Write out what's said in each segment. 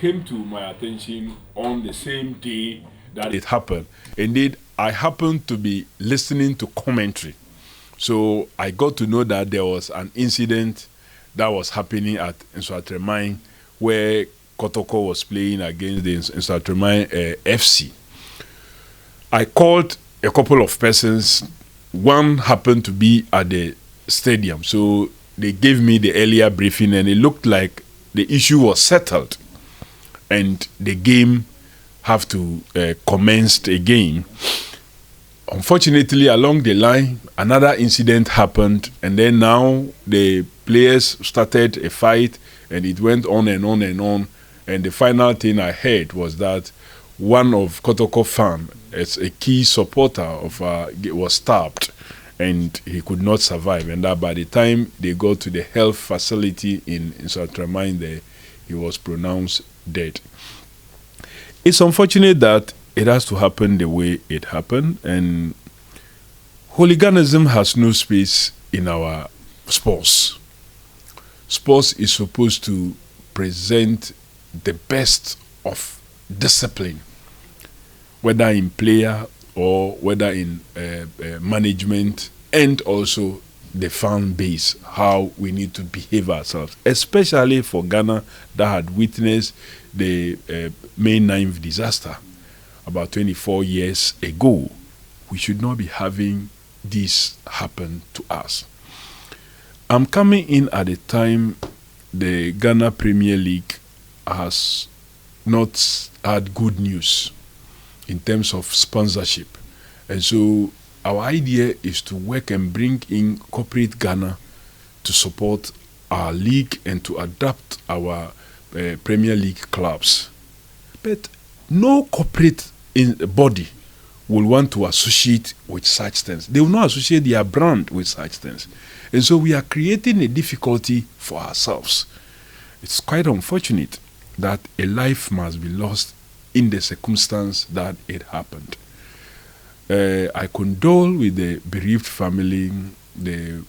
came to my attention on the same day that it happened. Indeed, I happened to be listening to commentary. So I got to know that there was an incident that was happening at Nswatremine where Kotoko was playing against the Nswatremine FC. I called a couple of persons. One happened to be at the stadium. So they gave me the earlier briefing and it looked like the issue was settled and the game have to commence again. Unfortunately, along the line, another incident happened, and then now the players started a fight, and it went on and on and on. And the final thing I heard was that one of Kotoko fan, as a key supporter of, was stabbed, and he could not survive. And that by the time they got to the health facility in Soutramain, there, he was pronounced dead. It's unfortunate that it has to happen the way it happened, and hooliganism has no space in our sports. Sports is supposed to present the best of discipline, whether in player or whether in management, and also the fan base, how we need to behave ourselves, especially for Ghana that had witnessed the May 9th disaster about 24 years ago. We should not be having this happen to us. I'm coming in at a time the Ghana Premier League has not had good news in terms of sponsorship. And so our idea is to work and bring in corporate Ghana to support our league and to adapt our Premier League clubs. But no corporate body will want to associate with such things. They will not associate their brand with such things. And so we are creating a difficulty for ourselves. It's quite unfortunate that a life must be lost in the circumstance that it happened. I condole with the bereaved family, the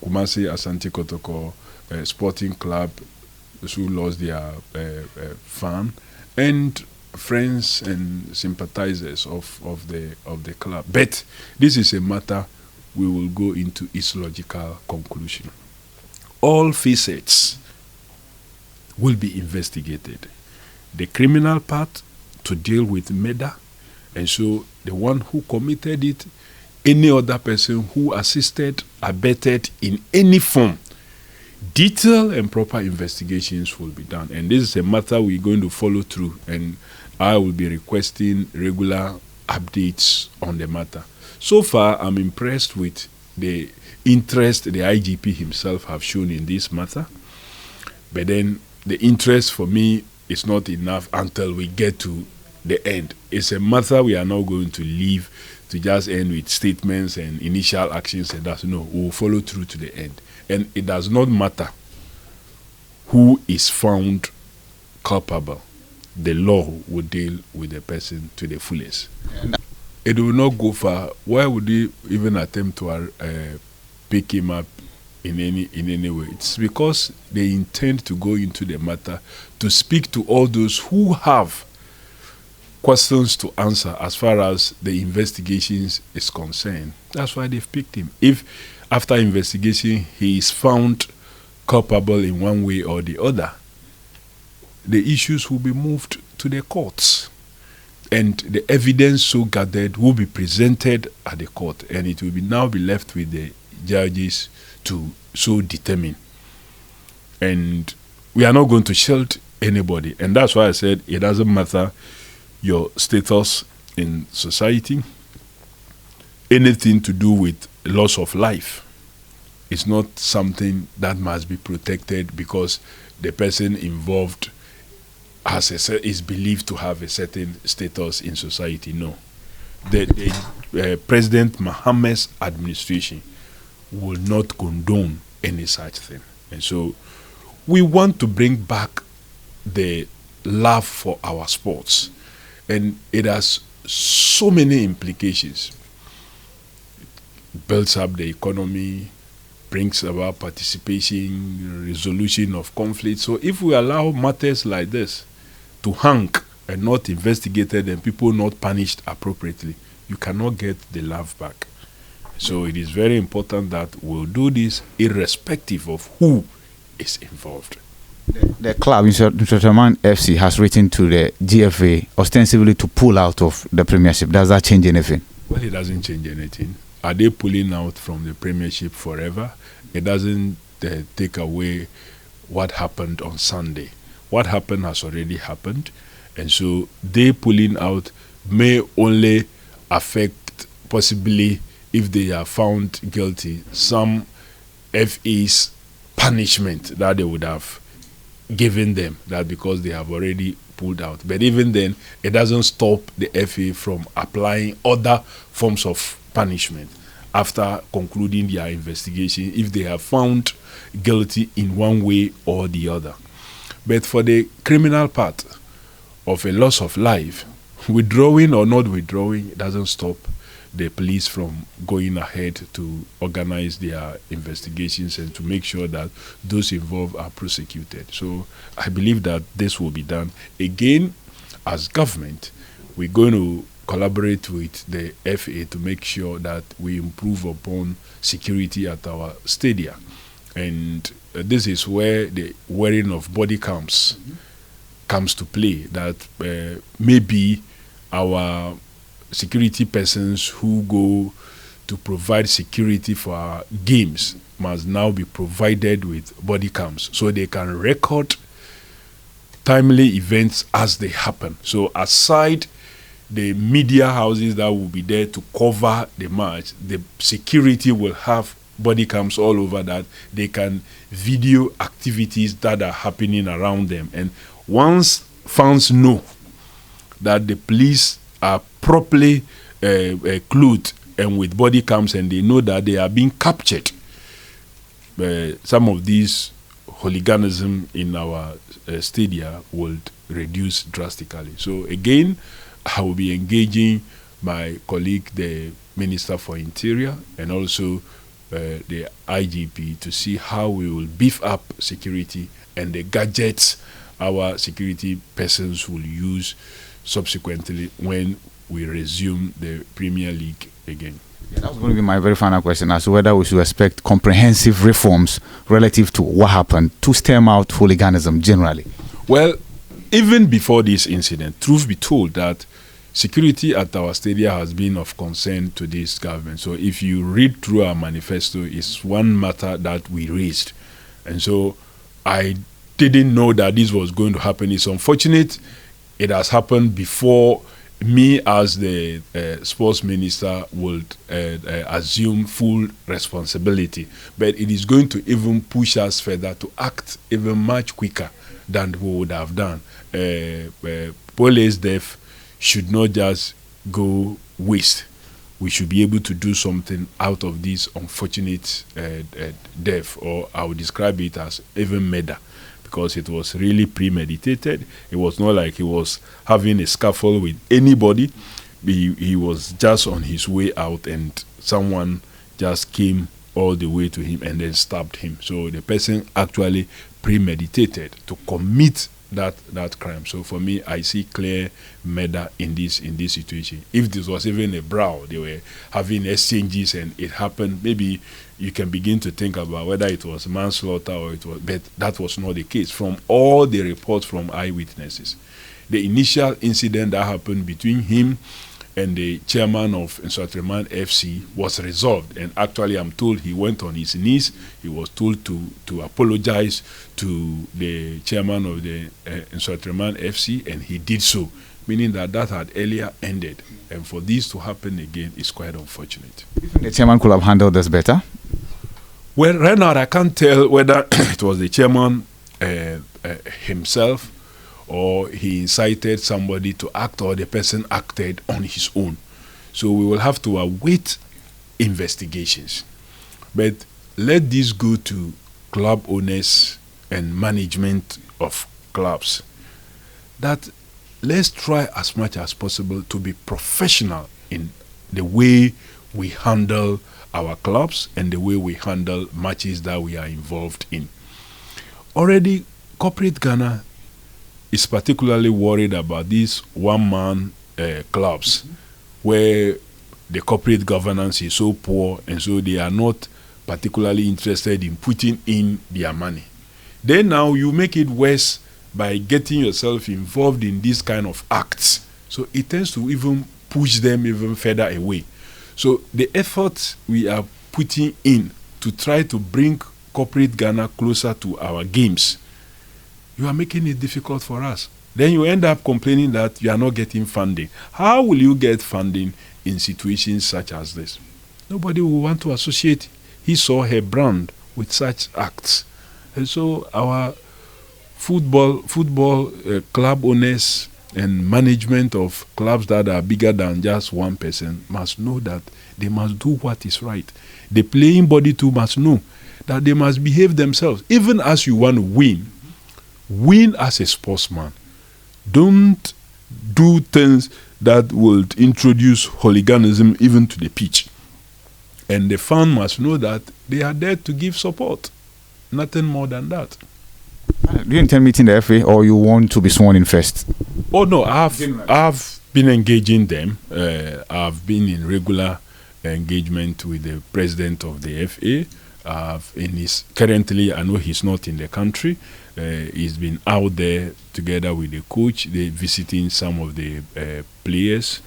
Kumasi Asante Kotoko Sporting Club who lost their fan, and friends and sympathizers of the club. But this is a matter we will go into its logical conclusion. All facets will be investigated. The criminal part to deal with murder, and so the one who committed it, any other person who assisted, abetted in any form, detailed and proper investigations will be done. And this is a matter we're going to follow through, and I will be requesting regular updates on the matter. So far, I'm impressed with the interest the IGP himself have shown in this matter. But then the interest for me is not enough until we get to the end. It's a matter we are not going to leave to just end with statements and initial actions and that. No, we will follow through to the end. And it does not matter who is found culpable. The law will deal with the person to the fullest. It will not go far. Why would they even attempt to pick him up in any way? It's because they intend to go into the matter to speak to all those who have questions to answer as far as the investigations is concerned. That's why they've picked him. If after investigation he is found culpable in one way or the other, the issues will be moved to the courts, and the evidence so gathered will be presented at the court, and it will now be left with the judges to so determine. And we are not going to shield anybody, and that's why I said it doesn't matter your status in society. Anything to do with loss of life is not something that must be protected because the person involved is believed to have a certain status in society. No. The President Mohammed's administration will not condone any such thing. And so we want to bring back the love for our sports. And it has so many implications. It builds up the economy, brings about participation, resolution of conflict. So if we allow matters like this, to hang and not investigated and people not punished appropriately, you cannot get the love back. So it is very important that we'll do this irrespective of who is involved. The club, GHOne FC, has written to the GFA ostensibly to pull out of the Premiership. Does that change anything? Well, it doesn't change anything. Are they pulling out from the Premiership forever? It doesn't take away what happened on Sunday. What happened has already happened. And so they pulling out may only affect, possibly, if they are found guilty, some FA's punishment that they would have given them, that because they have already pulled out. But even then, it doesn't stop the FA from applying other forms of punishment after concluding their investigation if they have found guilty in one way or the other. But for the criminal part of a loss of life, withdrawing or not withdrawing, it doesn't stop the police from going ahead to organize their investigations and to make sure that those involved are prosecuted. So I believe that this will be done. Again, as government, we're going to collaborate with the FA to make sure that we improve upon security at our stadia. And this is where the wearing of body cams comes to play, that maybe our security persons who go to provide security for our games must now be provided with body cams so they can record timely events as they happen. So aside the media houses that will be there to cover the match, the security will have body cams all over that they can video activities that are happening around them. And once fans know that the police are properly clothed and with body cams and they know that they are being captured, some of these hooliganism in our stadia will reduce drastically. So again, I will be engaging my colleague, the Minister for Interior, and also the IGP to see how we will beef up security and the gadgets our security persons will use subsequently when we resume the Premier League again. Yeah, that was going to be my very final question as to whether we should expect comprehensive reforms relative to what happened to stem out hooliganism generally. Well, even before this incident, truth be told that security at our stadia has been of concern to this government. So if you read through our manifesto, it's one matter that we raised. And so I didn't know that this was going to happen. It's unfortunate it has happened before me as the sports minister would assume full responsibility. But it is going to even push us further to act even much quicker than we would have done. Police death should not just go waste. We should be able to do something out of this unfortunate death, or I would describe it as even murder, because it was really premeditated. It was not like he was having a scuffle with anybody. He was just on his way out and someone just came all the way to him and then stabbed him. So the person actually premeditated to commit that crime. So for me, I see clear murder in this situation. If this was even a brawl, they were having exchanges and it happened, maybe you can begin to think about whether it was manslaughter or it was, but that was not the case. From all the reports from eyewitnesses, the initial incident that happened between him and the chairman of GHOne FC was resolved. And actually, I'm told he went on his knees. He was told to apologize to the chairman of the GHOne FC, and he did so, meaning that had earlier ended. And for this to happen again is quite unfortunate. The chairman could have handled this better? Well, right now, I can't tell whether it was the chairman himself or he incited somebody to act, or the person acted on his own. So we will have to await investigations. But let this go to club owners and management of clubs, that let's try as much as possible to be professional in the way we handle our clubs and the way we handle matches that we are involved in. Already, corporate Ghana is particularly worried about these one-man clubs where the corporate governance is so poor, and so they are not particularly interested in putting in their money. Then now you make it worse by getting yourself involved in these kind of acts. So it tends to even push them even further away. So the efforts we are putting in to try to bring corporate Ghana closer to our games, you are making it difficult for us. Then you end up complaining that you are not getting funding. How will you get funding in situations such as this? Nobody will want to associate his or her brand with such acts. And so our football club owners and management of clubs that are bigger than just one person must know that they must do what is right. The playing body too must know that they must behave themselves. Even as you want to win as a sportsman. Don't do things that will introduce hooliganism even to the pitch. And the fan must know that they are there to give support. Nothing more than that. Do you intend meeting the FA, or you want to be sworn in first? Oh no, I've been engaging them. I've been in regular engagement with the president of the FA. Currently, I know he's not in the country. He's been out there together with the coach. They're visiting some of the players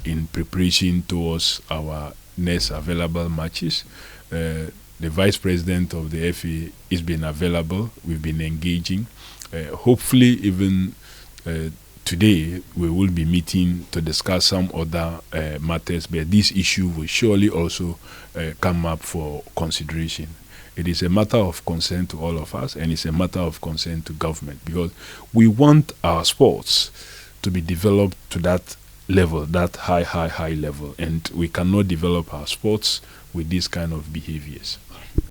in preparation towards our next available matches. The vice president of the FA has been available. We've been engaging. Hopefully, even today, we will be meeting to discuss some other matters, but this issue will surely also come up for consideration. It is a matter of concern to all of us, and it's a matter of concern to government, because we want our sports to be developed to that level, that high level, and we cannot develop our sports with these kind of behaviors.